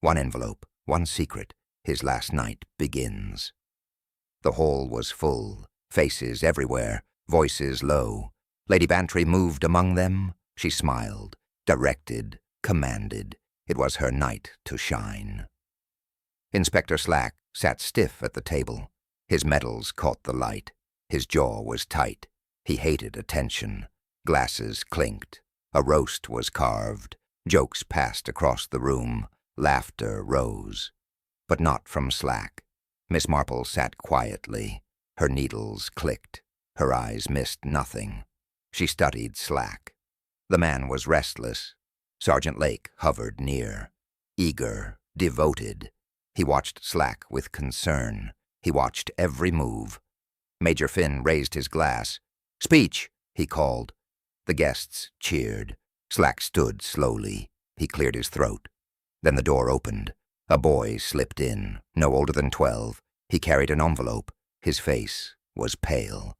One envelope, one secret. His last night begins. The hall was full, faces everywhere, voices low. Lady Bantry moved among them. She smiled, directed, commanded. It was her night to shine. Inspector Slack sat stiff at the table. His medals caught the light. His jaw was tight. He hated attention. Glasses clinked. A roast was carved. Jokes passed across the room. Laughter rose. But not from Slack. Miss Marple sat quietly. Her needles clicked. Her eyes missed nothing. She studied Slack. The man was restless. Sergeant Lake hovered near. Eager, devoted. He watched Slack with concern. He watched every move. Major Finn raised his glass. "Speech," he called. The guests cheered. Slack stood slowly. He cleared his throat. Then the door opened. A boy slipped in, no older than 12. He carried an envelope. His face was pale.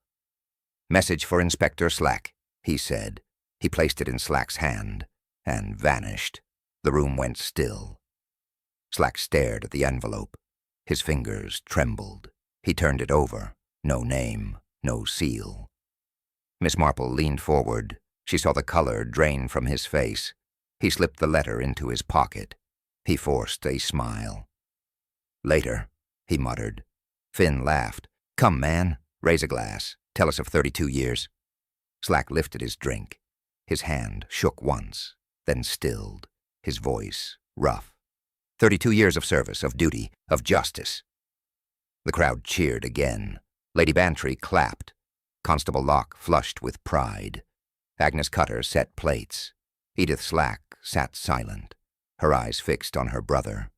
"Message for Inspector Slack," he said. He placed it in Slack's hand and vanished. The room went still. Slack stared at the envelope. His fingers trembled. He turned it over. No name, no seal. Miss Marple leaned forward. She saw the color drain from his face. He slipped the letter into his pocket. He forced a smile. "Later," he muttered. Finn laughed. "Come, man, raise a glass. Tell us of 32 years. Slack lifted his drink. His hand shook once, then stilled. His voice rough. 32 years of service, of duty, of justice." The crowd cheered again. Lady Bantry clapped. Constable Locke flushed with pride. Agnes Cutter set plates. Edith Slack sat silent, her eyes fixed on her brother.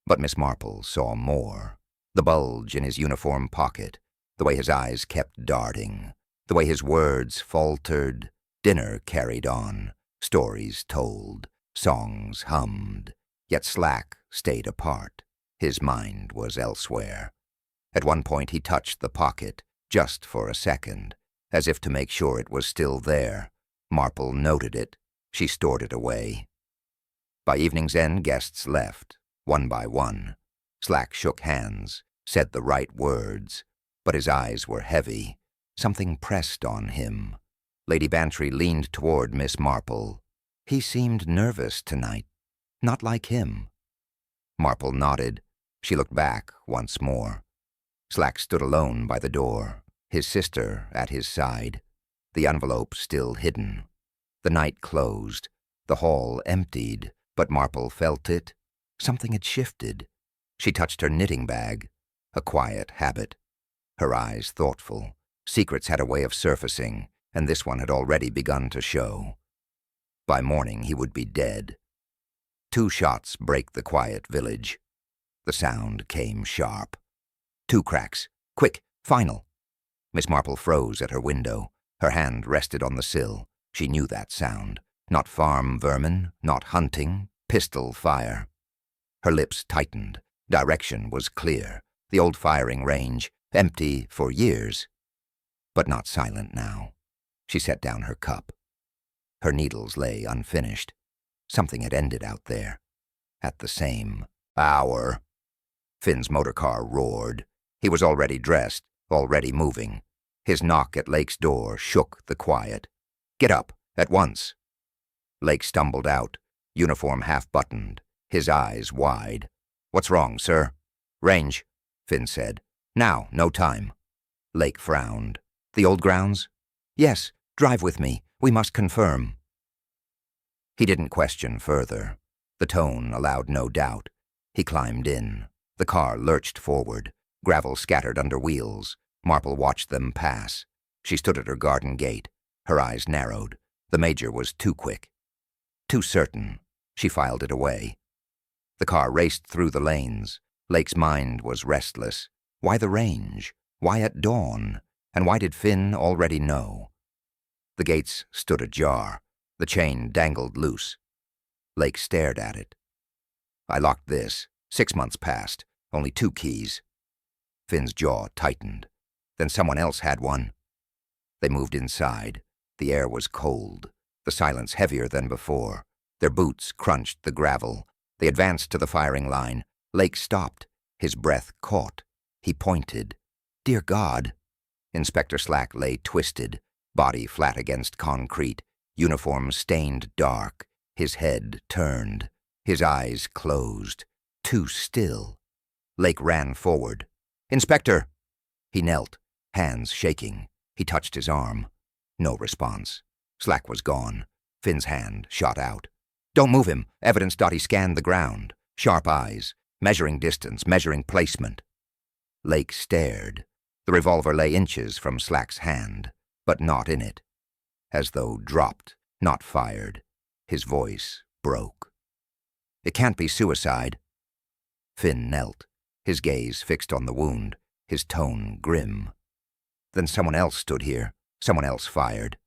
But Miss Marple saw more. The bulge in his uniform pocket, the way his eyes kept darting, the way his words faltered. Dinner carried on, stories told, songs hummed. Yet Slack stayed apart. His mind was elsewhere. At one point he touched the pocket, just for a second, as if to make sure it was still there. Marple noted it. She stored it away. By evening's end, guests left, one by one. Slack shook hands, said the right words, but his eyes were heavy. Something pressed on him. Lady Bantry leaned toward Miss Marple. "He seemed nervous tonight. Not like him." Marple nodded. She looked back once more. Slack stood alone by the door, his sister at his side, the envelope still hidden. The night closed, the hall emptied, but Marple felt it. Something had shifted. She touched her knitting bag, a quiet habit. Her eyes thoughtful. Secrets had a way of surfacing, and this one had already begun to show. By morning he would be dead. 2 shots break the quiet village. The sound came sharp. 2 cracks. Quick, final. Miss Marple froze at her window. Her hand rested on the sill. She knew that sound. Not farm vermin, not hunting, pistol fire. Her lips tightened. Direction was clear. The old firing range, empty for years. But not silent now. She set down her cup. Her needles lay unfinished. Something had ended out there. At the same hour. Finn's motorcar roared. He was already dressed, already moving. His knock at Lake's door shook the quiet. "Get up, at once." Lake stumbled out, uniform half-buttoned, his eyes wide. "What's wrong, sir?" "Range," Finn said. "Now, no time." Lake frowned. "The old grounds?" "Yes, drive with me. We must confirm." He didn't question further. The tone allowed no doubt. He climbed in. The car lurched forward. Gravel scattered under wheels. Marple watched them pass. She stood at her garden gate. Her eyes narrowed. The major was too quick. Too certain. She filed it away. The car raced through the lanes. Lake's mind was restless. Why the range? Why at dawn? And why did Finn already know? The gates stood ajar. The chain dangled loose. Lake stared at it. "I locked this. 6 months passed. Only 2 keys. Finn's jaw tightened. Then someone else had one. They moved inside. The air was cold. The silence heavier than before. Their boots crunched the gravel. They advanced to the firing line. Lake stopped. His breath caught. He pointed. Dear God! Inspector Slack lay twisted, body flat against concrete, uniform stained dark, his head turned, his eyes closed, too still. Lake ran forward. Inspector! He knelt, hands shaking. He touched his arm. No response. Slack was gone. Finn's hand shot out. Don't move him. Evidence. He scanned the ground. Sharp eyes, measuring distance, measuring placement. Lake stared. The revolver lay inches from Slack's hand, but not in it. As though dropped, not fired. His voice broke. It can't be suicide. Finn knelt, his gaze fixed on the wound, his tone grim. Then someone else stood here. Someone else fired.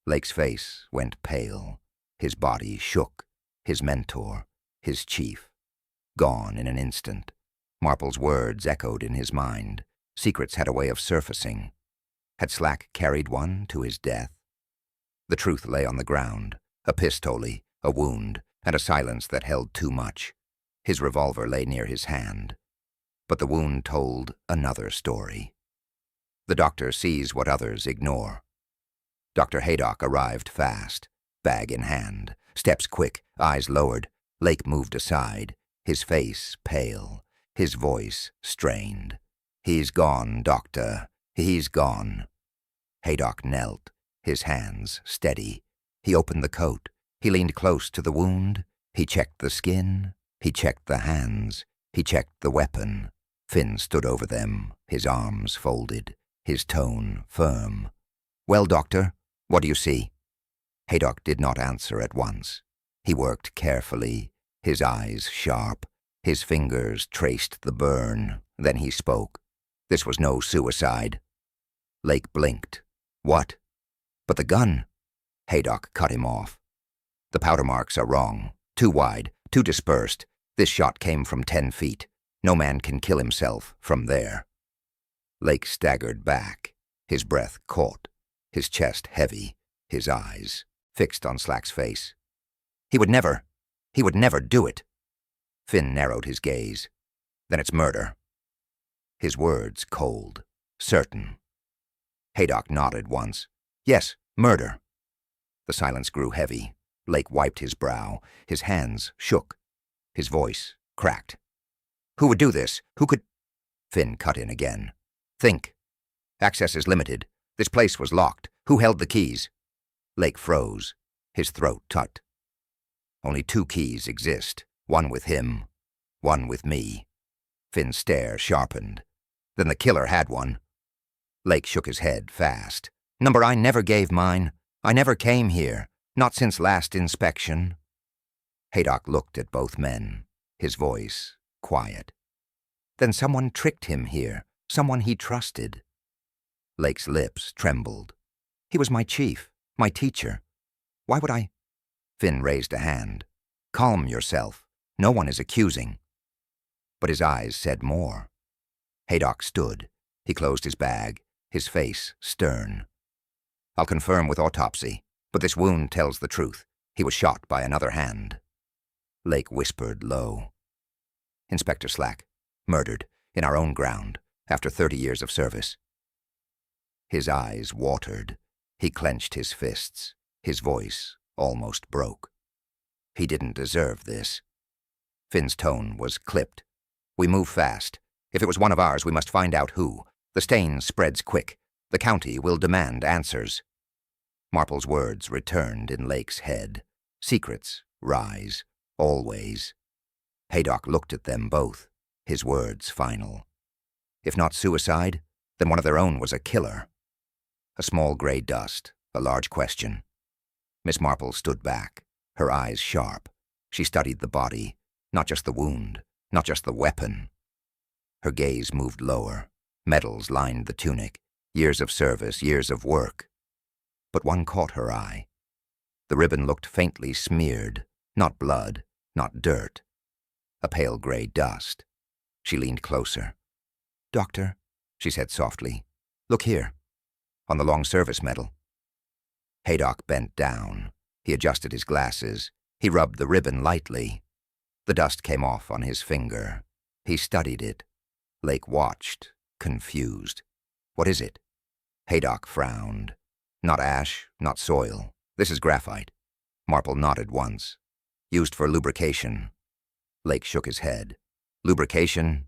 Lake's face went pale. His body shook. His mentor, his chief. Gone in an instant. Marple's words echoed in his mind. Secrets had a way of surfacing. Had Slack carried one to his death? The truth lay on the ground. A pistole, a wound, and a silence that held too much. His revolver lay near his hand. But the wound told another story. The doctor sees what others ignore. Dr. Haydock arrived fast, bag in hand, steps quick, eyes lowered. Lake moved aside, his face pale, his voice strained. He's gone, doctor. He's gone. Haydock knelt, his hands steady. He opened the coat. He leaned close to the wound. He checked the skin. He checked the hands. He checked the weapon. Finn stood over them, his arms folded, his tone firm. Well, doctor, what do you see? Haydock did not answer at once. He worked carefully, his eyes sharp. His fingers traced the burn. Then he spoke. This was no suicide. Lake blinked. What? But the gun. Haydock cut him off. The powder marks are wrong. Too wide, too dispersed. This shot came from 10 feet. No man can kill himself from there. Lake staggered back. His breath caught. His chest heavy. His eyes fixed on Slack's face. He would never do it. Finn narrowed his gaze. Then it's murder. His words cold, certain. Haydock nodded once. Yes, murder. The silence grew heavy. Lake wiped his brow. His hands shook. His voice cracked. Who would do this? Who could... Finn cut in again. Think. Access is limited. This place was locked. Who held the keys? Lake froze. His throat taut. Only 2 keys exist. One with him. One with me. Finn's stare sharpened. Then the killer had one. Lake shook his head fast. Number, I never gave mine. I never came here. Not since last inspection. Haydock looked at both men. His voice quiet. Then someone tricked him here. Someone he trusted. Lake's lips trembled. He was my chief, my teacher. Why would I... Finn raised a hand. Calm yourself. No one is accusing. But his eyes said more. Haydock stood. He closed his bag, his face stern. I'll confirm with autopsy, but this wound tells the truth. He was shot by another hand. Lake whispered low. Inspector Slack, murdered, in our own ground, after 30 years of service. His eyes watered. He clenched his fists. His voice almost broke. He didn't deserve this. Finn's tone was clipped. We move fast. If it was one of ours, we must find out who. The stain spreads quick. The county will demand answers. Marple's words returned in Lake's head. Secrets rise, always. Haydock looked at them both, his words final. If not suicide, then one of their own was a killer. A small gray dust, a large question. Miss Marple stood back, her eyes sharp. She studied the body, not just the wound, not just the weapon. Her gaze moved lower. Medals lined the tunic, years of service, years of work. But one caught her eye. The ribbon looked faintly smeared, not blood, not dirt. A pale gray dust. She leaned closer. Doctor, she said softly, look here, on the long service medal. Haydock bent down. He adjusted his glasses. He rubbed the ribbon lightly. The dust came off on his finger. He studied it. Lake watched, confused. What is it? Haydock frowned. Not ash, not soil. This is graphite. Marple nodded once. Used for lubrication. Lake shook his head. Lubrication?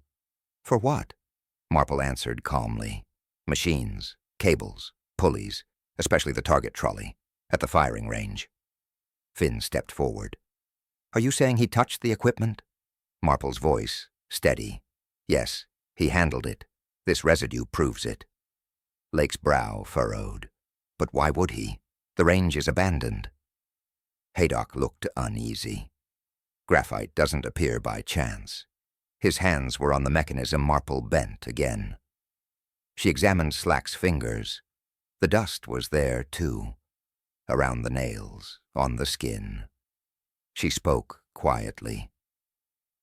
For what? Marple answered calmly. Machines, cables, pulleys, especially the target trolley, at the firing range. Finn stepped forward. Are you saying he touched the equipment? Marple's voice, steady. Yes, he handled it. This residue proves it. Lake's brow furrowed. But why would he? The range is abandoned. Haydock looked uneasy. Graphite doesn't appear by chance. His hands were on the mechanism. Marple bent again. She examined Slack's fingers. The dust was there, too. Around the nails, on the skin. She spoke quietly.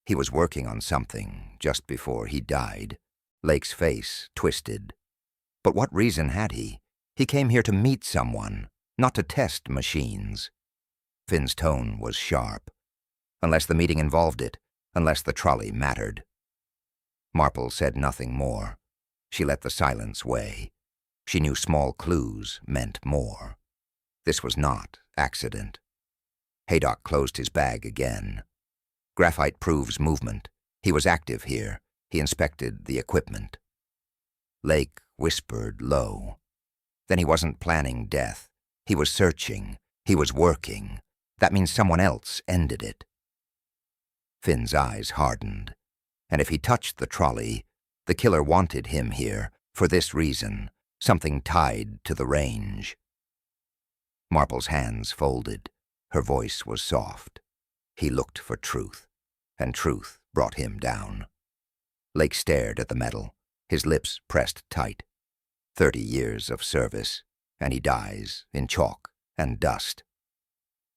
He was working on something just before he died. Lake's face twisted. But what reason had he? He came here to meet someone, not to test machines. Finn's tone was sharp. Unless the meeting involved it, unless the trolley mattered. Marple said nothing more. She let the silence weigh. She knew small clues meant more. This was not accident. Haydock closed his bag again. Graphite proves movement. He was active here. He inspected the equipment. Lake whispered low. Then he wasn't planning death. He was searching. He was working. That means someone else ended it. Finn's eyes hardened. And if he touched the trolley, the killer wanted him here for this reason, something tied to the range. Marple's hands folded. Her voice was soft. He looked for truth, and truth brought him down. Lake stared at the metal, his lips pressed tight. 30 years of service, and he dies in chalk and dust.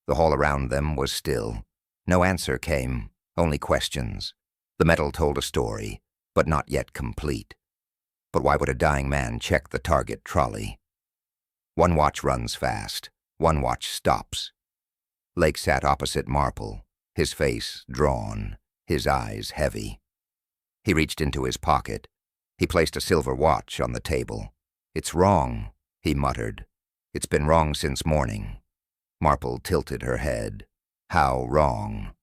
The hall around them was still. No answer came, only questions. The metal told a story, but not yet complete. But why would a dying man check the target trolley? One watch runs fast, one watch stops. Lake sat opposite Marple, his face drawn, his eyes heavy. He reached into his pocket. He placed a silver watch on the table. It's wrong, he muttered. It's been wrong since morning. Marple tilted her head. How wrong?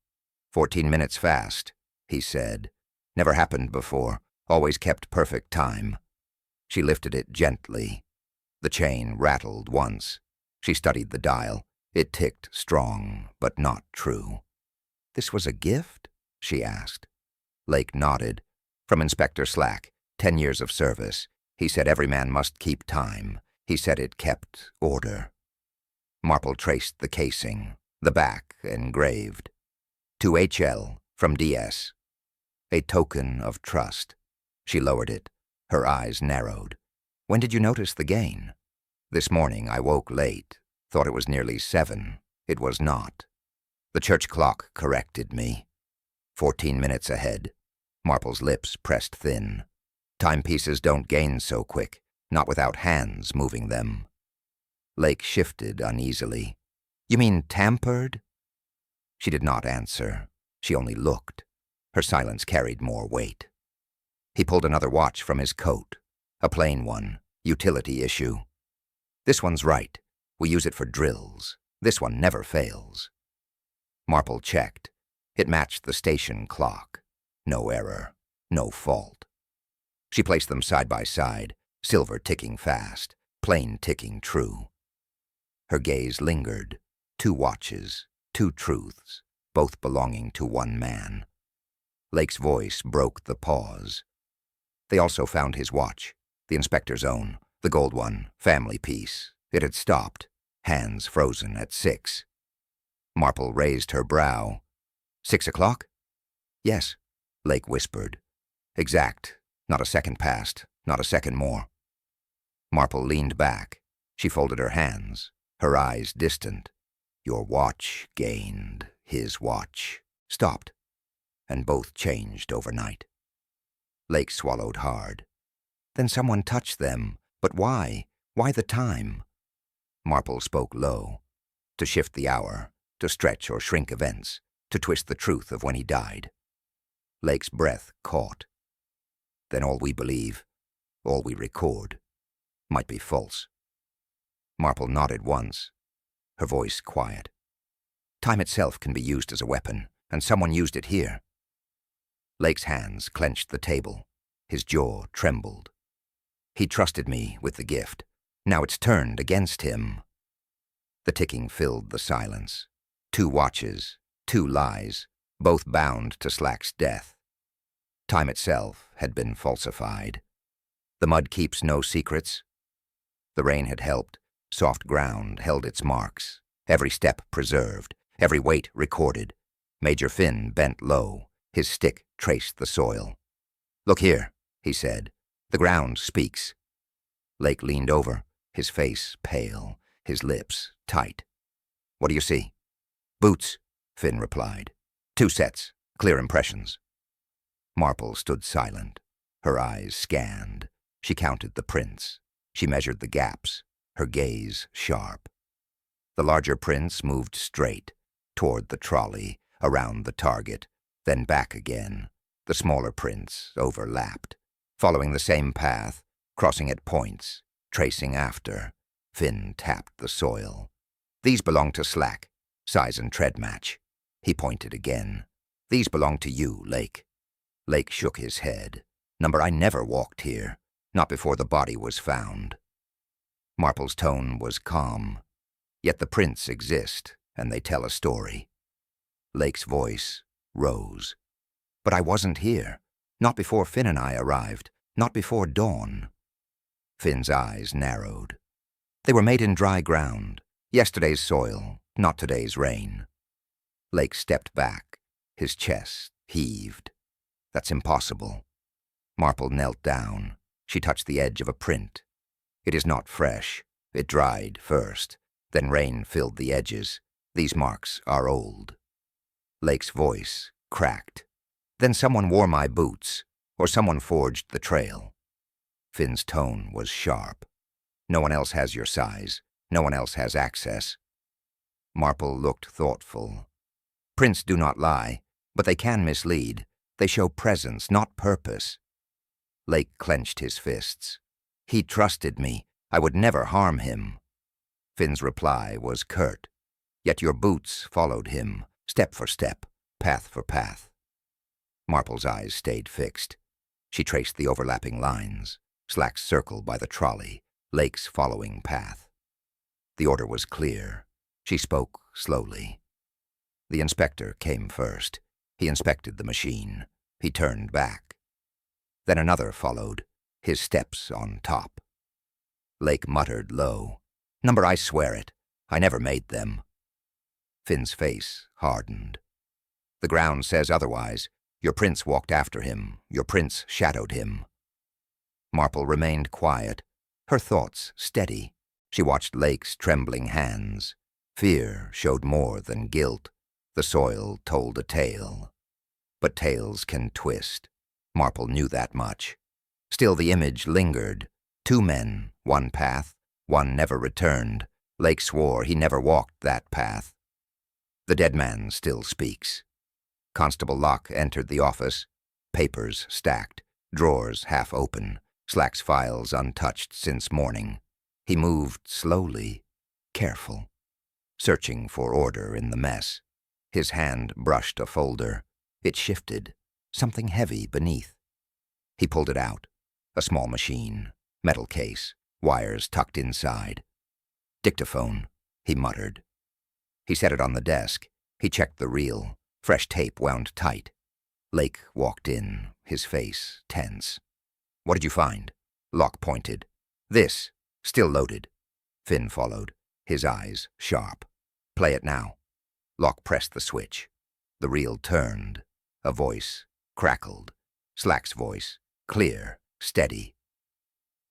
14 minutes fast, he said. Never happened before, always kept perfect time. She lifted it gently. The chain rattled once. She studied the dial. It ticked strong, but not true. This was a gift? She asked. Lake nodded. From Inspector Slack, 10 years of service. He said every man must keep time. He said it kept order. Marple traced the casing, the back engraved. To HL, from DS. A token of trust. She lowered it. Her eyes narrowed. When did you notice the gain? This morning I woke late. Thought it was nearly 7. It was not. The church clock corrected me. 14 minutes ahead. Marple's lips pressed thin. Timepieces don't gain so quick, not without hands moving them. Lake shifted uneasily. You mean tampered? She did not answer. She only looked. Her silence carried more weight. He pulled another watch from his coat. A plain one, utility issue. This one's right. We use it for drills. This one never fails. Marple checked. It matched the station clock. No error. No fault. She placed them side by side, silver ticking fast, plain ticking true. Her gaze lingered. 2 watches, 2 truths, both belonging to one man. Lake's voice broke the pause. They also found his watch, the inspector's own, the gold one, family piece. It had stopped, hands frozen at 6. Marple raised her brow. 6 o'clock? Yes, Lake whispered. Exact. Not a second passed, not a second more. Marple leaned back. She folded her hands, her eyes distant. Your watch gained, his watch stopped, and both changed overnight. Lake swallowed hard. Then someone touched them, but why? Why the time? Marple spoke low. To shift the hour, to stretch or shrink events, to twist the truth of when he died. Lake's breath caught. Then all we believe, all we record, might be false. Marple nodded once, her voice quiet. Time itself can be used as a weapon, and someone used it here. Lake's hands clenched the table. His jaw trembled. He trusted me with the gift. Now it's turned against him. The ticking filled the silence. 2 watches, 2 lies, both bound to Slack's death. Time itself had been falsified. The mud keeps no secrets. The rain had helped. Soft ground held its marks. Every step preserved. Every weight recorded. Major Finn bent low. His stick traced the soil. "Look here," he said. "The ground speaks." Lake leaned over, his face pale, his lips tight. "What do you see?" "Boots," Finn replied. 2 sets, clear impressions. Marple stood silent. Her eyes scanned. She counted the prints. She measured the gaps, her gaze sharp. The larger prints moved straight, toward the trolley, around the target, then back again. The smaller prints overlapped, following the same path, crossing at points, tracing after. Finn tapped the soil. "These belong to Slack, size and tread match." He pointed again. "These belong to you, Lake." Lake shook his head. "Number I never walked here, not before the body was found." Marple's tone was calm. "Yet the prints exist, and they tell a story." Lake's voice rose. "But I wasn't here. Not before Finn and I arrived. Not before dawn." Finn's eyes narrowed. "They were made in dry ground. Yesterday's soil, not today's rain." Lake stepped back. His chest heaved. "That's impossible." Marple knelt down. She touched the edge of a print. "It is not fresh. It dried first. Then rain filled the edges. These marks are old." Lake's voice cracked. "Then someone wore my boots, or someone forged the trail." Finn's tone was sharp. "No one else has your size. No one else has access." Marple looked thoughtful. "Prints do not lie, but they can mislead. They show presence, not purpose." Lake clenched his fists. "He trusted me. I would never harm him." Finn's reply was curt. "Yet your boots followed him, step for step, path for path." Marple's eyes stayed fixed. She traced the overlapping lines, Slack's circle by the trolley, Lake's following path. The order was clear. She spoke slowly. The inspector came first. He inspected the machine. He turned back. Then another followed, his steps on top. Lake muttered low, "Number, I swear it. I never made them." Finn's face hardened. "The ground says otherwise. Your prince walked after him. Your prince shadowed him." Marple remained quiet, her thoughts steady. She watched Lake's trembling hands. Fear showed more than guilt. The soil told a tale. But tales can twist. Marple knew that much. Still the image lingered. 2 men, 1 path, one never returned. Lake swore he never walked that path. The dead man still speaks. Constable Locke entered the office. Papers stacked, drawers half open, Slack's files untouched since morning. He moved slowly, careful, searching for order in the mess. His hand brushed a folder. It shifted, something heavy beneath. He pulled it out, a small machine, metal case, wires tucked inside. "Dictaphone," he muttered. He set it on the desk. He checked the reel, fresh tape wound tight. Lake walked in, his face tense. "What did you find?" Locke pointed. "This, still loaded." Finn followed, his eyes sharp. "Play it now." Locke pressed the switch. The reel turned. A voice crackled. Slack's voice, clear, steady.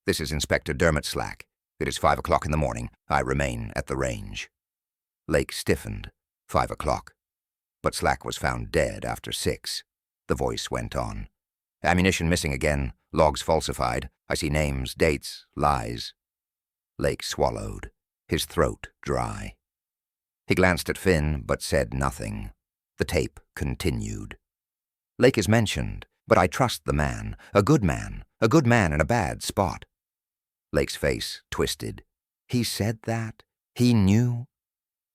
"This is Inspector Dermot Slack. It is 5 o'clock in the morning. I remain at the range." Lake stiffened. 5 o'clock. But Slack was found dead after 6. The voice went on. "Ammunition missing again. Logs falsified. I see names, dates, lies." Lake swallowed, his throat dry. He glanced at Finn, but said nothing. The tape continued. Lake is mentioned, but I trust the man, a good man in a bad spot. Lake's face twisted. He said that? He knew?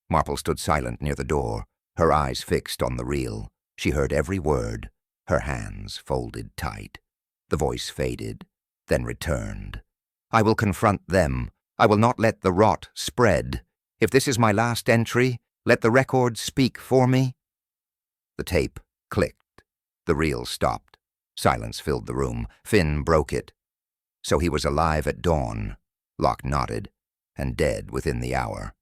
Marple stood silent near the door, her eyes fixed on the reel. She heard every word, her hands folded tight. The voice faded, then returned. I will confront them. I will not let the rot spread. If this is my last entry, let the record speak for me. The tape clicked. The reel stopped. Silence filled the room. Finn broke it. So he was alive at dawn. Locke nodded. And dead within the hour.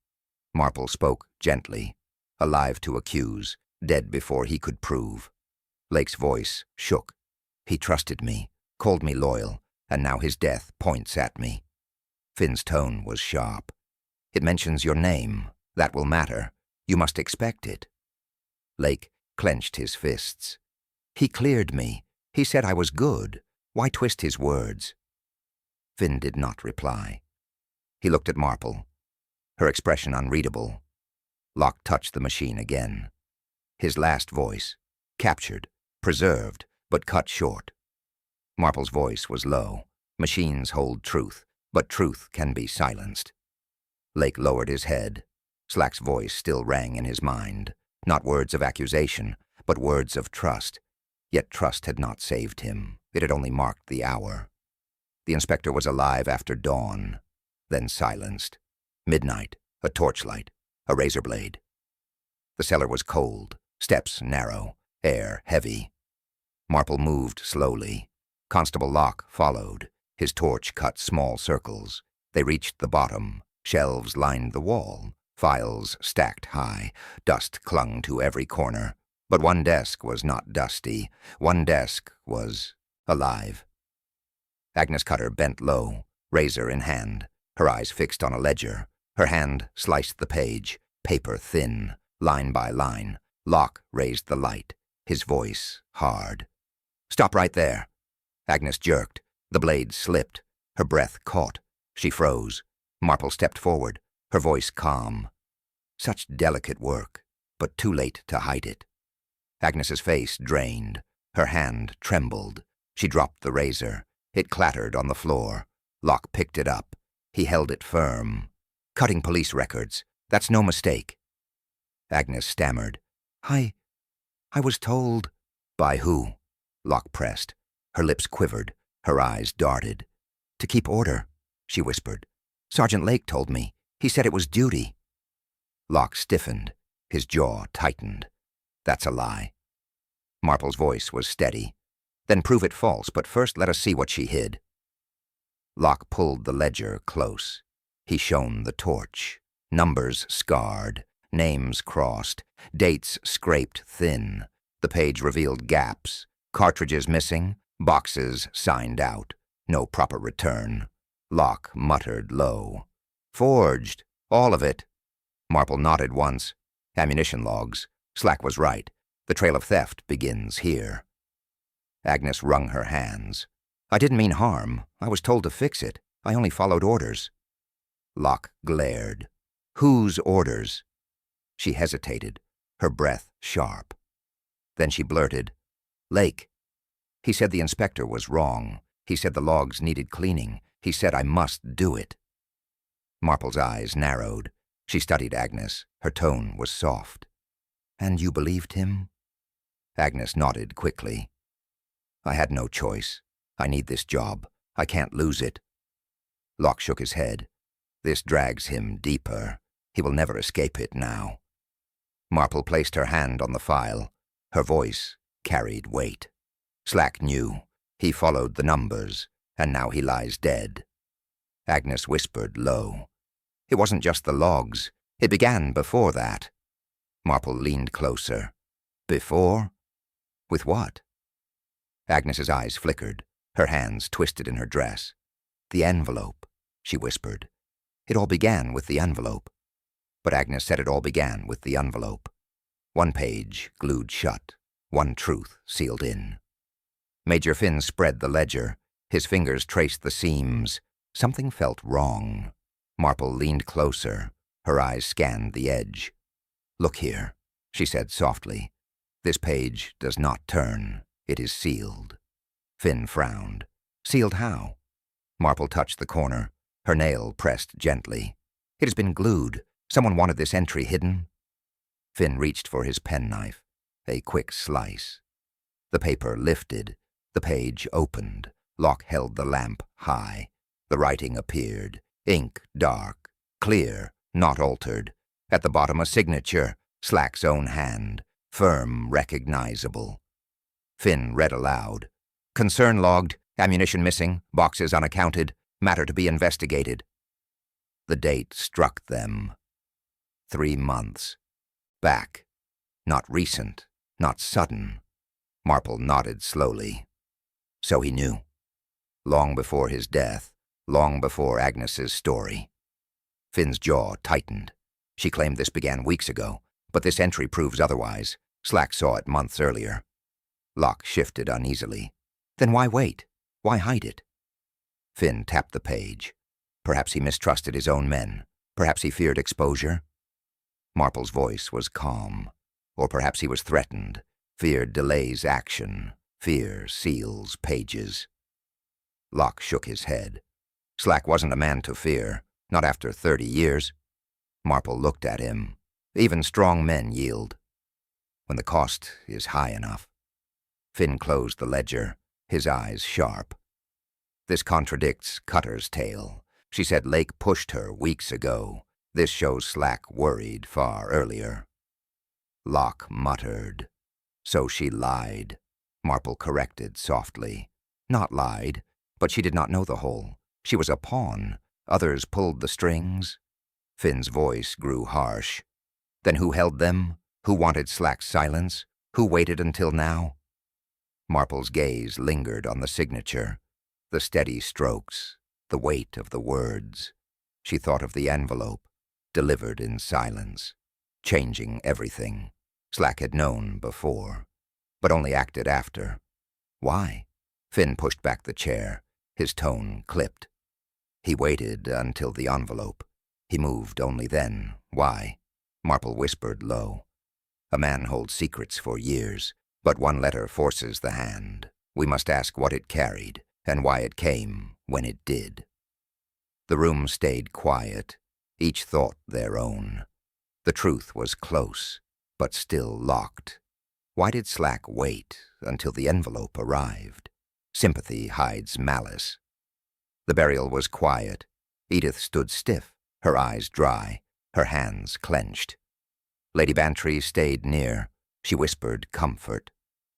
Marple spoke gently. Alive to accuse. Dead before he could prove. Lake's voice shook. He trusted me. Called me loyal. And now his death points at me. Finn's tone was sharp. It mentions your name. That will matter. You must expect it. Lake clenched his fists. He cleared me. He said I was good. Why twist his words? Finn did not reply. He looked at Marple, her expression unreadable. Locke touched the machine again. His last voice, captured, preserved, but cut short. Marple's voice was low. Machines hold truth, but truth can be silenced. Lake lowered his head. Slack's voice still rang in his mind. Not words of accusation, but words of trust. Yet trust had not saved him. It had only marked the hour. The inspector was alive after dawn, then silenced. Midnight, a torchlight, a razor blade. The cellar was cold, steps narrow, air heavy. Marple moved slowly. Constable Locke followed. His torch cut small circles. They reached the bottom. Shelves lined the wall. Files stacked high. Dust clung to every corner. But one desk was not dusty. One desk was alive. Agnes Cutter bent low, razor in hand, her eyes fixed on a ledger. Her hand sliced the page, paper thin, line by line. Locke raised the light, his voice hard. Stop right there. Agnes jerked. The blade slipped. Her breath caught. She froze. Marple stepped forward, her voice calm. Such delicate work, but too late to hide it. Agnes's face drained. Her hand trembled. She dropped the razor. It clattered on the floor. Locke picked it up. He held it firm. Cutting police records. That's no mistake. Agnes stammered. I was told. By who? Locke pressed. Her lips quivered. Her eyes darted. To keep order, she whispered. Sergeant Lake told me. He said it was duty. Locke stiffened. His jaw tightened. That's a lie. Marple's voice was steady. Then prove it false, but first let us see what she hid. Locke pulled the ledger close. He shone the torch. Numbers scarred, names crossed, dates scraped thin. The page revealed gaps, cartridges missing, boxes signed out. No proper return. Locke muttered low. Forged, all of it. Marple nodded once. Ammunition logs. Slack was right. The trail of theft begins here. Agnes wrung her hands. I didn't mean harm. I was told to fix it. I only followed orders. Locke glared. Whose orders? She hesitated, her breath sharp. Then she blurted, Lake. He said the inspector was wrong. He said the logs needed cleaning. He said I must do it. Marple's eyes narrowed. She studied Agnes. Her tone was soft. And you believed him? Agnes nodded quickly. I had no choice. I need this job. I can't lose it. Locke shook his head. This drags him deeper. He will never escape it now. Marple placed her hand on the file. Her voice carried weight. Slack knew. He followed the numbers, and now he lies dead. Agnes whispered low. It wasn't just the logs. It began before that. Marple leaned closer. Before? With what? Agnes's eyes flickered. Her hands twisted in her dress. The envelope, she whispered. It all began with the envelope. But Agnes said it all began with the envelope. One page glued shut, one truth sealed in. Major Finn spread the ledger. His fingers traced the seams. Something felt wrong. Marple leaned closer. Her eyes scanned the edge. Look here, she said softly. This page does not turn. It is sealed. Finn frowned. Sealed how? Marple touched the corner. Her nail pressed gently. It has been glued. Someone wanted this entry hidden. Finn reached for his penknife. A quick slice. The paper lifted. The page opened. Locke held the lamp high. The writing appeared. Ink dark, clear, not altered. At the bottom a signature, Slack's own hand, firm, recognizable. Finn read aloud. Concern logged, ammunition missing, boxes unaccounted, matter to be investigated. The date struck them. 3 months. Back. Not recent, not sudden. Marple nodded slowly. So he knew. Long before his death, long before Agnes's story. Finn's jaw tightened. She claimed this began weeks ago, but this entry proves otherwise. Slack saw it months earlier. Locke shifted uneasily. Then why wait? Why hide it? Finn tapped the page. Perhaps he mistrusted his own men. Perhaps he feared exposure. Marple's voice was calm. Or perhaps he was threatened. Fear delays action. Fear seals pages. Locke shook his head. Slack wasn't a man to fear, not after 30 years. Marple looked at him. Even strong men yield. When the cost is high enough. Finn closed the ledger, his eyes sharp. This contradicts Cutter's tale. She said Lake pushed her weeks ago. This shows Slack worried far earlier. Locke muttered. So she lied. Marple corrected softly. Not lied, but she did not know the whole. She was a pawn. Others pulled the strings. Finn's voice grew harsh. Then who held them? Who wanted Slack's silence? Who waited until now? Marple's gaze lingered on the signature. The steady strokes. The weight of the words. She thought of the envelope, delivered in silence, changing everything. Slack had known before, but only acted after. Why? Finn pushed back the chair. His tone clipped. He waited until the envelope. He moved only then. Why? Marple whispered low. A man holds secrets for years, but one letter forces the hand. We must ask what it carried, and why it came when it did. The room stayed quiet. Each thought their own. The truth was close, but still locked. Why did Slack wait until the envelope arrived? Sympathy hides malice. The burial was quiet. Edith stood stiff, her eyes dry, her hands clenched. Lady Bantry stayed near. She whispered comfort.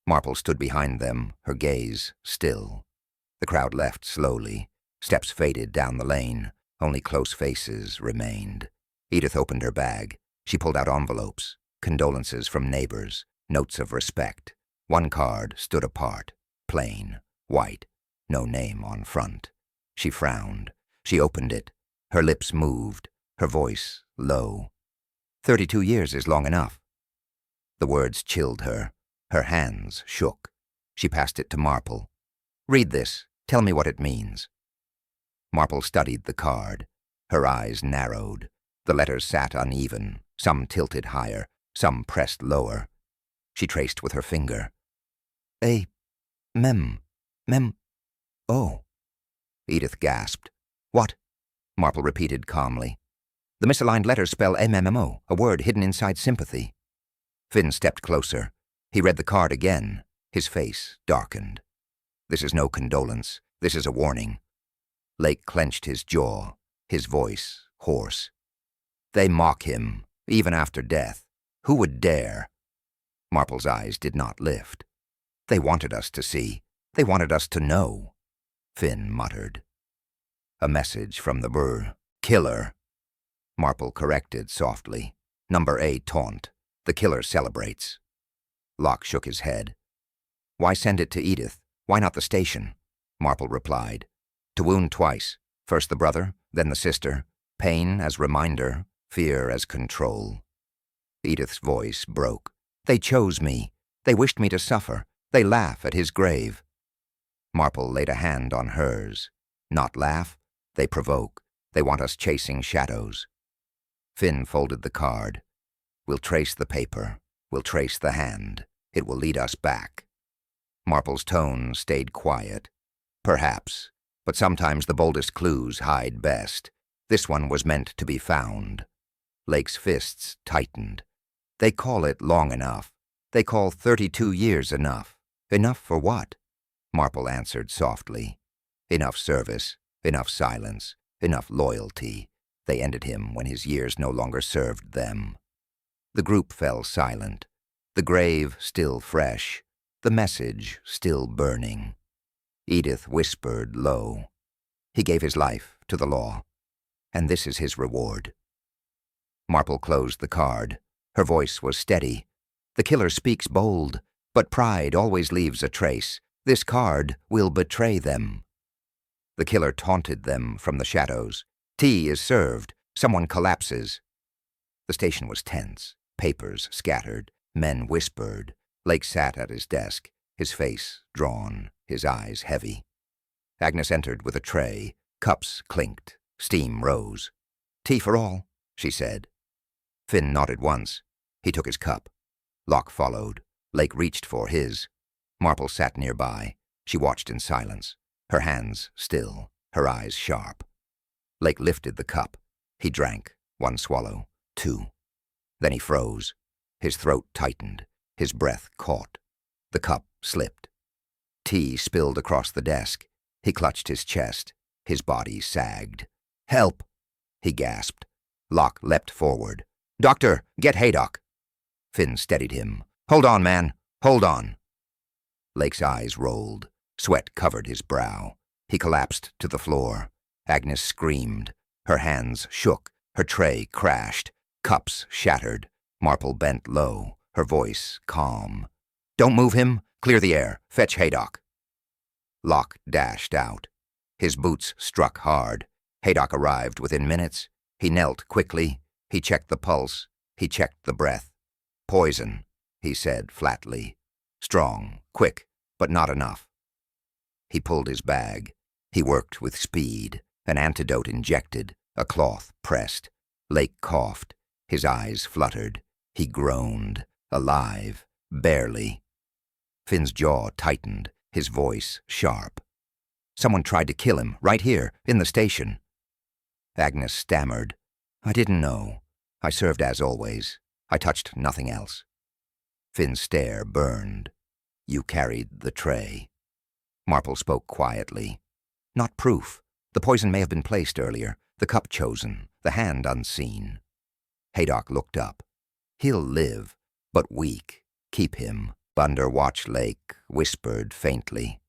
Marple stood behind them, her gaze still. The crowd left slowly. Steps faded down the lane. Only close faces remained. Edith opened her bag. She pulled out envelopes, condolences from neighbors, notes of respect. One card stood apart, plain, white, no name on front. She frowned. She opened it. Her lips moved, her voice low. 32 years is long enough. The words chilled her. Her hands shook. She passed it to Marple. Read this. Tell me what it means. Marple studied the card. Her eyes narrowed. The letters sat uneven, some tilted higher, some pressed lower. She traced with her finger. Oh. Edith gasped. What? Marple repeated calmly. The misaligned letters spell MMMO, a word hidden inside sympathy. Finn stepped closer. He read the card again. His face darkened. This is no condolence. This is a warning. Lake clenched his jaw, his voice hoarse. They mock him, even after death. Who would dare? Marple's eyes did not lift. They wanted us to see. They wanted us to know. Finn muttered. A message from the Brr. Killer. Marple corrected softly. Number A taunt. The killer celebrates. Locke shook his head. Why send it to Edith? Why not the station? Marple replied. To wound twice. First the brother, then the sister. Pain as reminder, fear as control. Edith's voice broke. They chose me. They wished me to suffer. They laugh at his grave. Marple laid a hand on hers. Not laugh. They provoke. They want us chasing shadows. Finn folded the card. We'll trace the paper. We'll trace the hand. It will lead us back." Marple's tone stayed quiet. "Perhaps, but sometimes the boldest clues hide best. This one was meant to be found." Lake's fists tightened. "They call it long enough. They call 32 years enough. Enough for what?" Marple answered softly. "Enough service, enough silence, enough loyalty." They ended him when his years no longer served them. The group fell silent, the grave still fresh, the message still burning. Edith whispered low, "He gave his life to the law, and this is his reward." Marple closed the card. Her voice was steady. "The killer speaks bold, but pride always leaves a trace. This card will betray them." The killer taunted them from the shadows. "Tea is served. Someone collapses." The station was tense. Papers scattered. Men whispered. Lake sat at his desk, his face drawn, his eyes heavy. Agnes entered with a tray. Cups clinked. Steam rose. "Tea for all," she said. Finn nodded once. He took his cup. Locke followed. Lake reached for his. Marple sat nearby. She watched in silence, her hands still, her eyes sharp. Lake lifted the cup. He drank, one swallow, two. Then he froze. His throat tightened. His breath caught. The cup slipped. Tea spilled across the desk. He clutched his chest. His body sagged. "Help!" he gasped. Locke leapt forward. "Doctor, get Haydock!" Finn steadied him. "Hold on, man. Hold on." Lake's eyes rolled. Sweat covered his brow. He collapsed to the floor. Agnes screamed. Her hands shook. Her tray crashed. Cups shattered. Marple bent low, her voice calm. "Don't move him. Clear the air. Fetch Haydock." Locke dashed out. His boots struck hard. Haydock arrived within minutes. He knelt quickly. He checked the pulse. He checked the breath. "Poison," he said flatly. "Strong, quick, but not enough." He pulled his bag. He worked with speed. An antidote injected, a cloth pressed. Lake coughed. His eyes fluttered. He groaned, alive, barely. Finn's jaw tightened, his voice sharp. "Someone tried to kill him, right here, in the station." Agnes stammered. "I didn't know. I served as always. I touched nothing else." Finn's stare burned. "You carried the tray." Marple spoke quietly. "Not proof. The poison may have been placed earlier, the cup chosen, the hand unseen." Haydock looked up. "He'll live, but weak. Keep him." Bunder Watch Lake whispered faintly.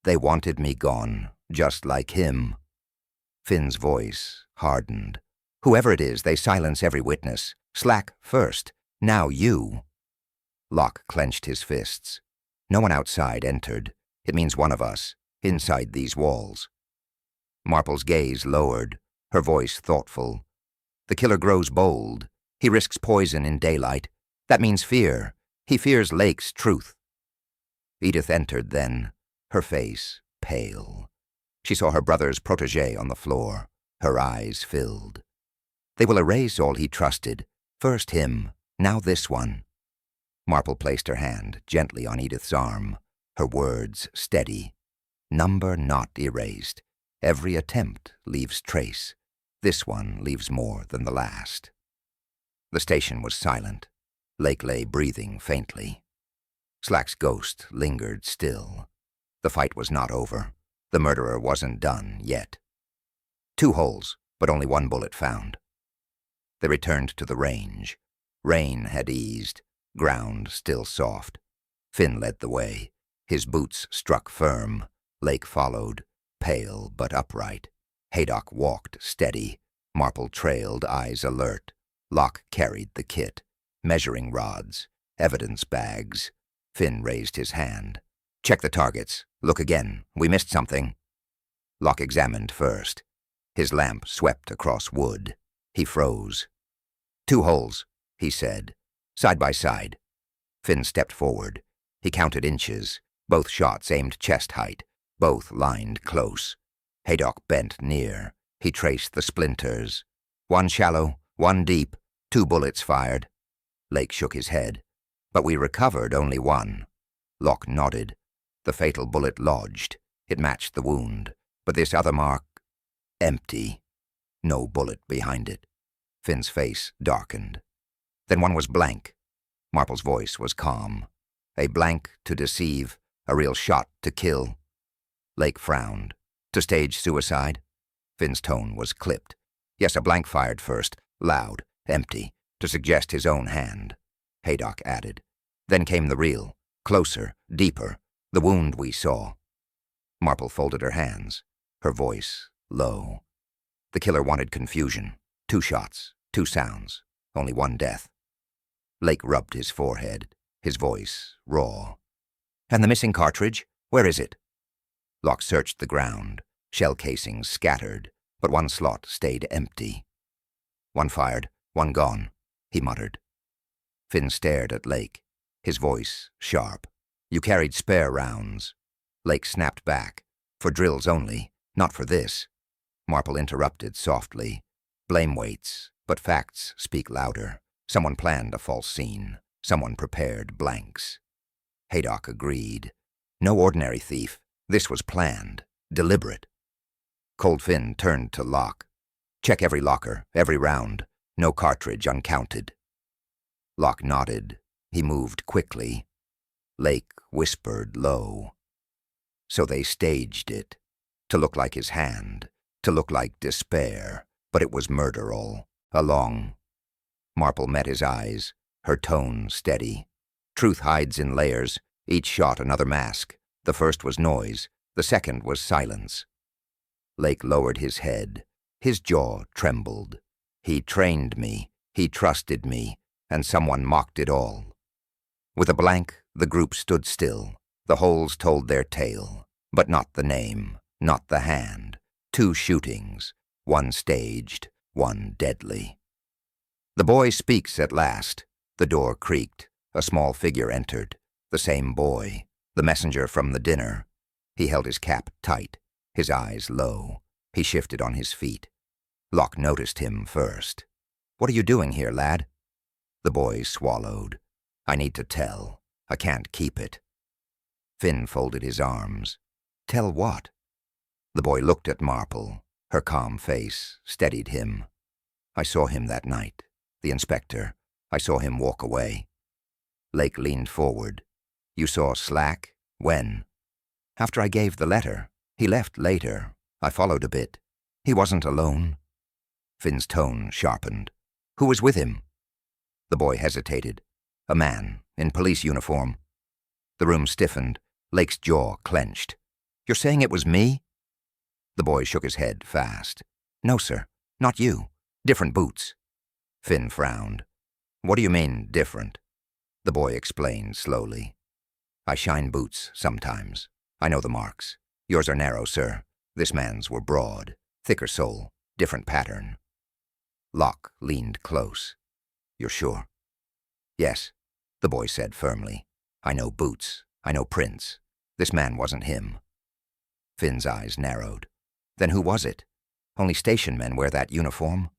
"They wanted me gone, just like him." Finn's voice hardened. "Whoever it is, they silence every witness. Slack first. Now you." Locke clenched his fists. No one outside entered. It means one of us, inside these walls. Marple's gaze lowered, her voice thoughtful. "The killer grows bold. He risks poison in daylight. That means fear. He fears Lake's truth." Edith entered then, her face pale. She saw her brother's protégé on the floor. Her eyes filled. "They will erase all he trusted. First him, now this one." Marple placed her hand gently on Edith's arm, her words steady. "Number not erased. Every attempt leaves trace. This one leaves more than the last." The station was silent. Lake lay breathing faintly. Slack's ghost lingered still. The fight was not over. The murderer wasn't done yet. 2 holes, but only 1 bullet found. They returned to the range. Rain had eased, ground still soft. Finn led the way. His boots struck firm. Lake followed, pale but upright. Haydock walked steady. Marple trailed, eyes alert. Locke carried the kit. Measuring rods, evidence bags. Finn raised his hand. "Check the targets. Look again. We missed something." Locke examined first. His lamp swept across wood. He froze. 2 holes, he said, side by side. Finn stepped forward. He counted inches. Both shots aimed chest height. Both lined close. Haydock bent near. He traced the splinters. 1 shallow, 1 deep, 2 bullets fired. Lake shook his head. But we recovered only one. Locke nodded. The fatal bullet lodged. It matched the wound. But this other mark, empty. No bullet behind it. Finn's face darkened. Then one was blank. Marple's voice was calm. A blank to deceive, a real shot to kill. Lake frowned. To stage suicide? Finn's tone was clipped. Yes, a blank fired first, loud, empty, to suggest his own hand. Haydock added. Then came the real, closer, deeper, the wound we saw. Marple folded her hands, her voice low. The killer wanted confusion. 2 shots, 2 sounds, only 1 death. Lake rubbed his forehead, his voice raw. And the missing cartridge? Where is it? Locke searched the ground, shell casings scattered, but 1 slot stayed empty. 1 fired, 1 gone, he muttered. Finn stared at Lake, his voice sharp. You carried spare rounds. Lake snapped back. For drills only, not for this. Marple interrupted softly. Blame waits, but facts speak louder. Someone planned a false scene. Someone prepared blanks. Haydock agreed. No ordinary thief. This was planned, deliberate. Cold Finn turned to Locke. Check every locker, every round. No cartridge uncounted. Locke nodded. He moved quickly. Lake whispered low. So they staged it. To look like his hand. To look like despair. But it was murder all along. Marple met his eyes, her tone steady. Truth hides in layers, each shot another mask. The first was noise, the second was silence. Lake lowered his head. His jaw trembled. He trained me, he trusted me, and someone mocked it all. With a blank, the group stood still. The holes told their tale, but not the name, not the hand. 2 shootings, 1 staged, 1 deadly. The boy speaks at last. The door creaked. A small figure entered. The same boy, the messenger from the dinner. He held his cap tight, his eyes low. He shifted on his feet. Locke noticed him first. What are you doing here, lad? The boy swallowed. I need to tell. I can't keep it. Finn folded his arms. Tell what? The boy looked at Marple. Her calm face steadied him. I saw him that night. The inspector. I saw him walk away. Lake leaned forward. You saw Slack? When? After I gave the letter. He left later. I followed a bit. He wasn't alone. Finn's tone sharpened. Who was with him? The boy hesitated. A man, in police uniform. The room stiffened. Lake's jaw clenched. You're saying it was me? The boy shook his head fast. No, sir. Not you. Different boots. Finn frowned. What do you mean, different? The boy explained slowly. I shine boots sometimes. I know the marks. Yours are narrow, sir. This man's were broad. Thicker sole. Different pattern. Locke leaned close. You're sure? Yes, the boy said firmly. I know boots. I know prints. This man wasn't him. Finn's eyes narrowed. Then who was it? Only station men wear that uniform?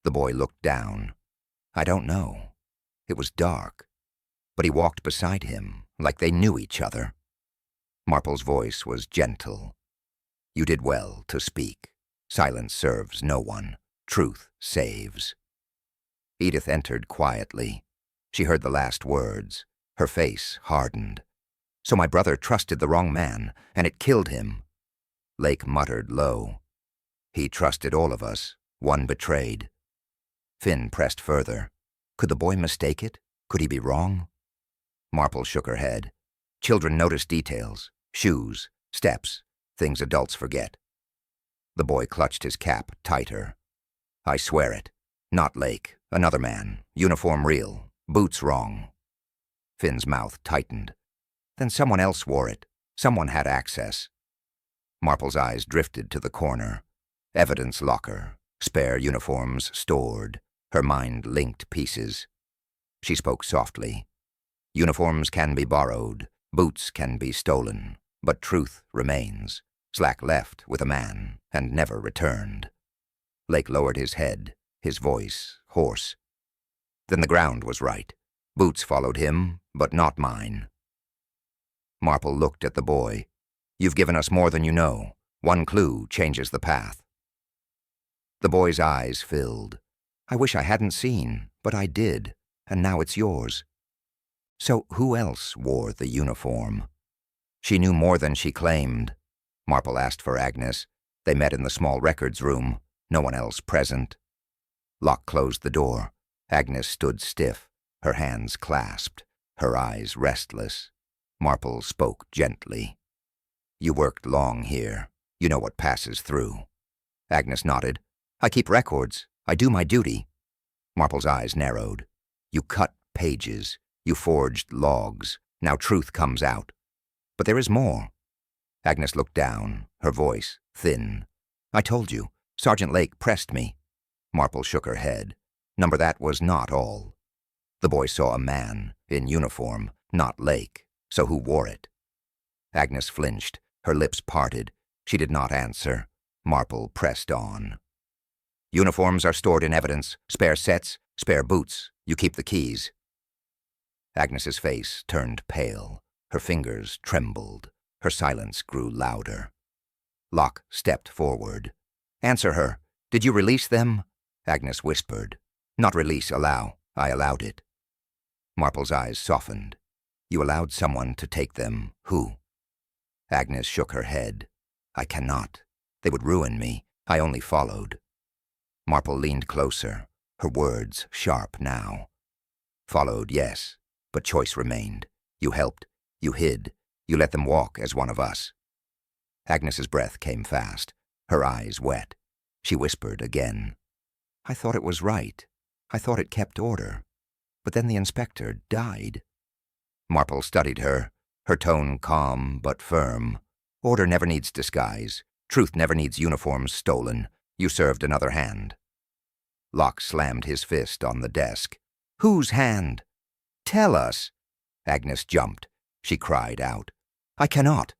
The boy looked down. I don't know. It was dark. But he walked beside him, like they knew each other. Marple's voice was gentle. You did well to speak. Silence serves no one. Truth saves. Edith entered quietly. She heard the last words. Her face hardened. So my brother trusted the wrong man, and it killed him. Lake muttered low. He trusted all of us. One betrayed. Finn pressed further. Could the boy mistake it? Could he be wrong? Marple shook her head. Children notice details. Shoes, steps, things adults forget. The boy clutched his cap tighter. I swear it. Not Lake. Another man. Uniform real. Boots wrong. Finn's mouth tightened. Then someone else wore it. Someone had access. Marple's eyes drifted to the corner. Evidence locker. Spare uniforms stored. Her mind linked pieces. She spoke softly. Uniforms can be borrowed. Boots can be stolen. But truth remains. Slack left with a man and never returned. Lake lowered his head, his voice hoarse. Then the ground was right. Boots followed him, but not mine. Marple looked at the boy. You've given us more than you know. One clue changes the path. The boy's eyes filled. I wish I hadn't seen, but I did, and now it's yours. So who else wore the uniform? She knew more than she claimed. Marple asked for Agnes. They met in the small records room, no one else present. Locke closed the door. Agnes stood stiff, her hands clasped, her eyes restless. Marple spoke gently. You worked long here. You know what passes through. Agnes nodded. I keep records. I do my duty. Marple's eyes narrowed. You cut pages. You forged logs. Now truth comes out. But there is more. Agnes looked down, her voice thin. I told you. Sergeant Lake pressed me. Marple shook her head. Number that was not all. The boy saw a man, in uniform, not Lake, so who wore it? Agnes flinched, her lips parted. She did not answer. Marple pressed on. Uniforms are stored in evidence, spare sets, spare boots. You keep the keys. Agnes's face turned pale. Her fingers trembled. Her silence grew louder. Locke stepped forward. Answer her. Did you release them? Agnes whispered. Not release, allow. I allowed it. Marple's eyes softened. You allowed someone to take them. Who? Agnes shook her head. I cannot. They would ruin me. I only followed. Marple leaned closer, her words sharp now. Followed, yes, but choice remained. You helped. You hid. You let them walk as one of us. Agnes's breath came fast, her eyes wet. She whispered again. I thought it was right. I thought it kept order. But then the inspector died. Marple studied her, her tone calm but firm. Order never needs disguise. Truth never needs uniforms stolen. You served another hand. Locke slammed his fist on the desk. Whose hand? Tell us. Agnes jumped. She cried out. I cannot.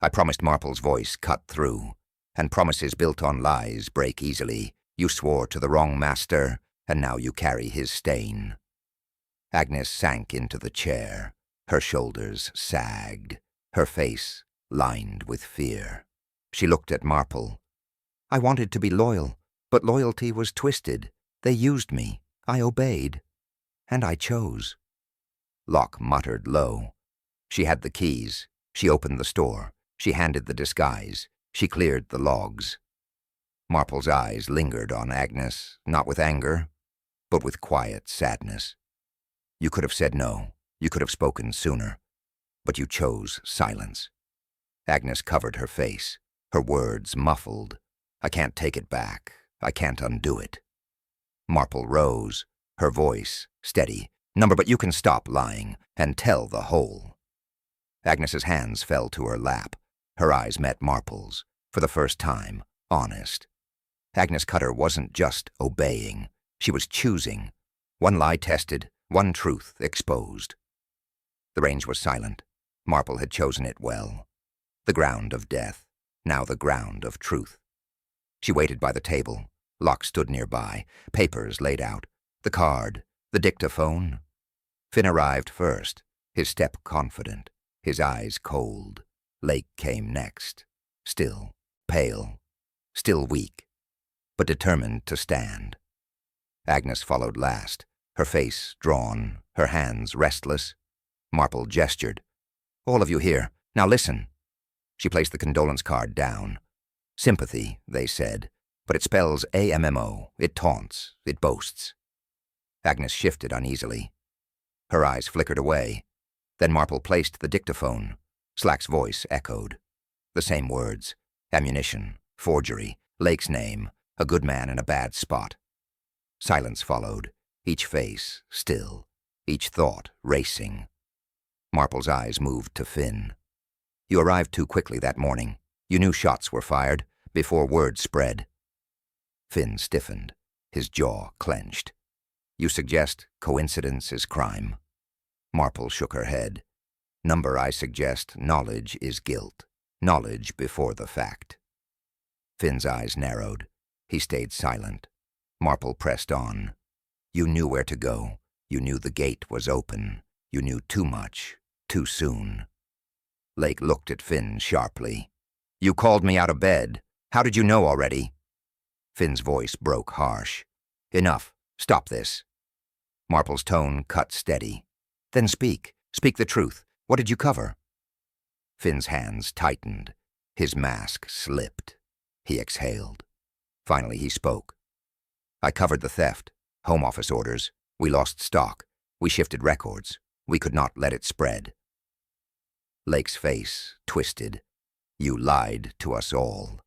I promised. Marple's voice cut through. And promises built on lies break easily. You swore to the wrong master, and now you carry his stain. Agnes sank into the chair. Her shoulders sagged, her face lined with fear. She looked at Marple. I wanted to be loyal, but loyalty was twisted. They used me. I obeyed. And I chose. Locke muttered low. She had the keys. She opened the store. She handed the disguise. She cleared the logs. Marple's eyes lingered on Agnes, not with anger, but with quiet sadness. You could have said no. You could have spoken sooner. But you chose silence. Agnes covered her face, her words muffled. I can't take it back. I can't undo it. Marple rose, her voice steady. Number, but you can stop lying and tell the whole. Agnes's hands fell to her lap. Her eyes met Marple's, for the first time, honest. Agnes Cutter wasn't just obeying. She was choosing. One lie tested, one truth exposed. The range was silent. Marple had chosen it well. The ground of death, now the ground of truth. She waited by the table. Locke stood nearby, papers laid out, the card, the dictaphone. Finn arrived first, his step confident, his eyes cold. Lake came next, still pale, still weak, but determined to stand. Agnes followed last, her face drawn, her hands restless. Marple gestured. All of you here, now listen. She placed the condolence card down. Sympathy, they said, but it spells AMMO. It taunts, it boasts. Agnes shifted uneasily. Her eyes flickered away. Then Marple placed the dictaphone. Slack's voice echoed. The same words. Ammunition, forgery, Lake's name, a good man in a bad spot. Silence followed, each face still, each thought racing. Marple's eyes moved to Finn. You arrived too quickly that morning. You knew shots were fired, before word spread. Finn stiffened, his jaw clenched. You suggest coincidence is crime? Marple shook her head. Number, I suggest knowledge is guilt. Knowledge before the fact. Finn's eyes narrowed. He stayed silent. Marple pressed on. You knew where to go. You knew the gate was open. You knew too much, too soon. Lake looked at Finn sharply. You called me out of bed. How did you know already? Finn's voice broke harsh. Enough. Stop this. Marple's tone cut steady. Then speak. Speak the truth. What did you cover? Finn's hands tightened. His mask slipped. He exhaled. Finally he spoke. I covered the theft. Home office orders. We lost stock. We shifted records. We could not let it spread. Lake's face twisted. You lied to us all.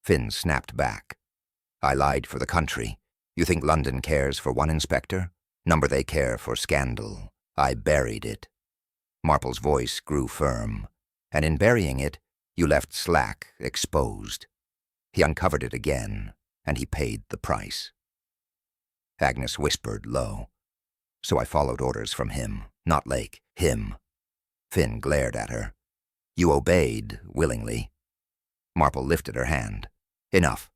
Finn snapped back. I lied for the country. You think London cares for one inspector? Number they care for scandal. I buried it. Marple's voice grew firm, and in burying it, you left slack exposed. He uncovered it again, and he paid the price. Agnes whispered low. So I followed orders from him, not Lake, him. Finn glared at her. You obeyed willingly. Marple lifted her hand. Enough.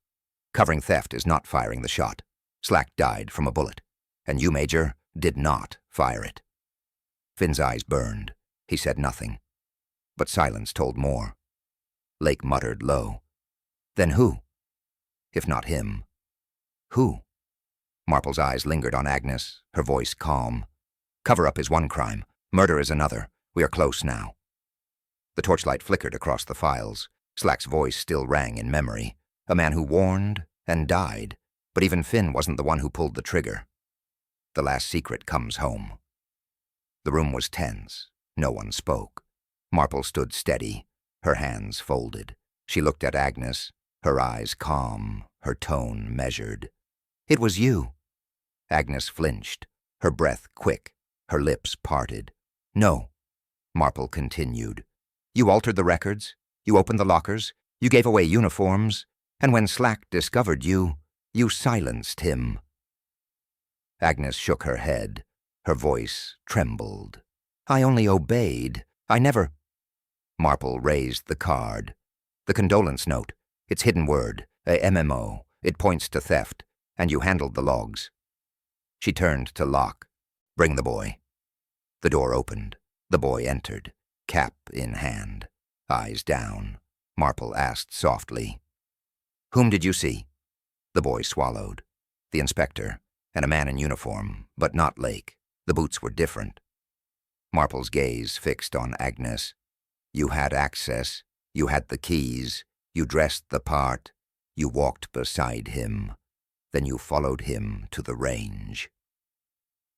Covering theft is not firing the shot. Slack died from a bullet, and you, Major, did not fire it. Finn's eyes burned. He said nothing. But silence told more. Lake muttered low. Then who? If not him, who? Marple's eyes lingered on Agnes, her voice calm. Cover-up is one crime. Murder is another. We are close now. The torchlight flickered across the files. Slack's voice still rang in memory. A man who warned and died. But even Finn wasn't the one who pulled the trigger. The last secret comes home. The room was tense. No one spoke. Marple stood steady, her hands folded. She looked at Agnes, her eyes calm, her tone measured. It was you. Agnes flinched, her breath quick, her lips parted. No, Marple continued. You altered the records, you opened the lockers, you gave away uniforms, and when Slack discovered you, you silenced him. Agnes shook her head. Her voice trembled. I only obeyed. I never... Marple raised the card. The condolence note. Its hidden word, a MMO. It points to theft, and you handled the logs. She turned to Locke. Bring the boy. The door opened. The boy entered, cap in hand, eyes down. Marple asked softly, Whom did you see? The boy swallowed. The inspector, and a man in uniform, but not Lake. The boots were different. Marple's gaze fixed on Agnes. You had access. You had the keys. You dressed the part. You walked beside him. Then you followed him to the range.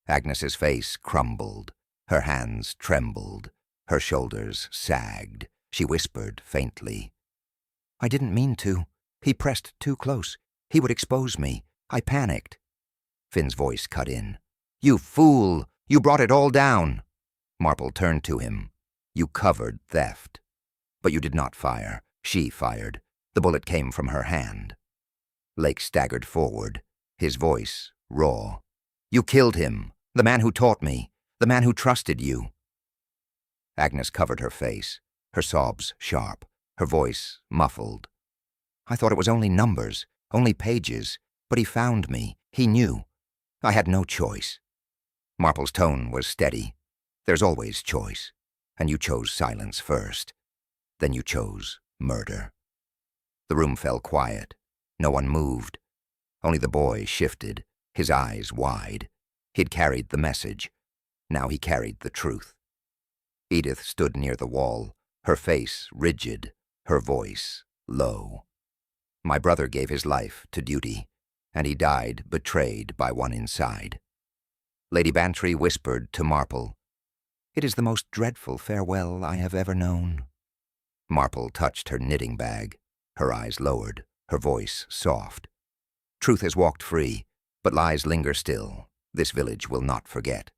Agnes's face crumbled. Her hands trembled. Her shoulders sagged. She whispered faintly. I didn't mean to. He pressed too close. He would expose me. I panicked. Finn's voice cut in. You fool! You brought it all down! Marple turned to him. You covered theft. But you did not fire. She fired. The bullet came from her hand. Lake staggered forward, his voice raw. You killed him, the man who taught me, the man who trusted you. Agnes covered her face, her sobs sharp, her voice muffled. I thought it was only numbers, only pages, but he found me. He knew. I had no choice. Marple's tone was steady. There's always choice, and you chose silence first. Then you chose murder. The room fell quiet. No one moved. Only the boy shifted, his eyes wide. He'd carried the message. Now he carried the truth. Edith stood near the wall, her face rigid, her voice low. My brother gave his life to duty, and he died betrayed by one inside. Lady Bantry whispered to Marple, It is the most dreadful farewell I have ever known. Marple touched her knitting bag, her eyes lowered, her voice soft. Truth has walked free, but lies linger still. This village will not forget.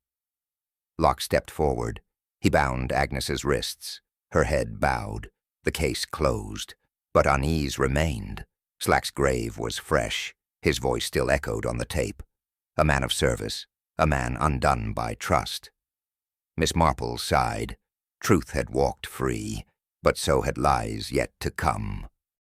Locke stepped forward. He bound Agnes's wrists. Her head bowed. The case closed, but unease remained. Slack's grave was fresh. His voice still echoed on the tape. A man of service, a man undone by trust. Miss Marple sighed. Truth had walked free, but so had lies yet to come.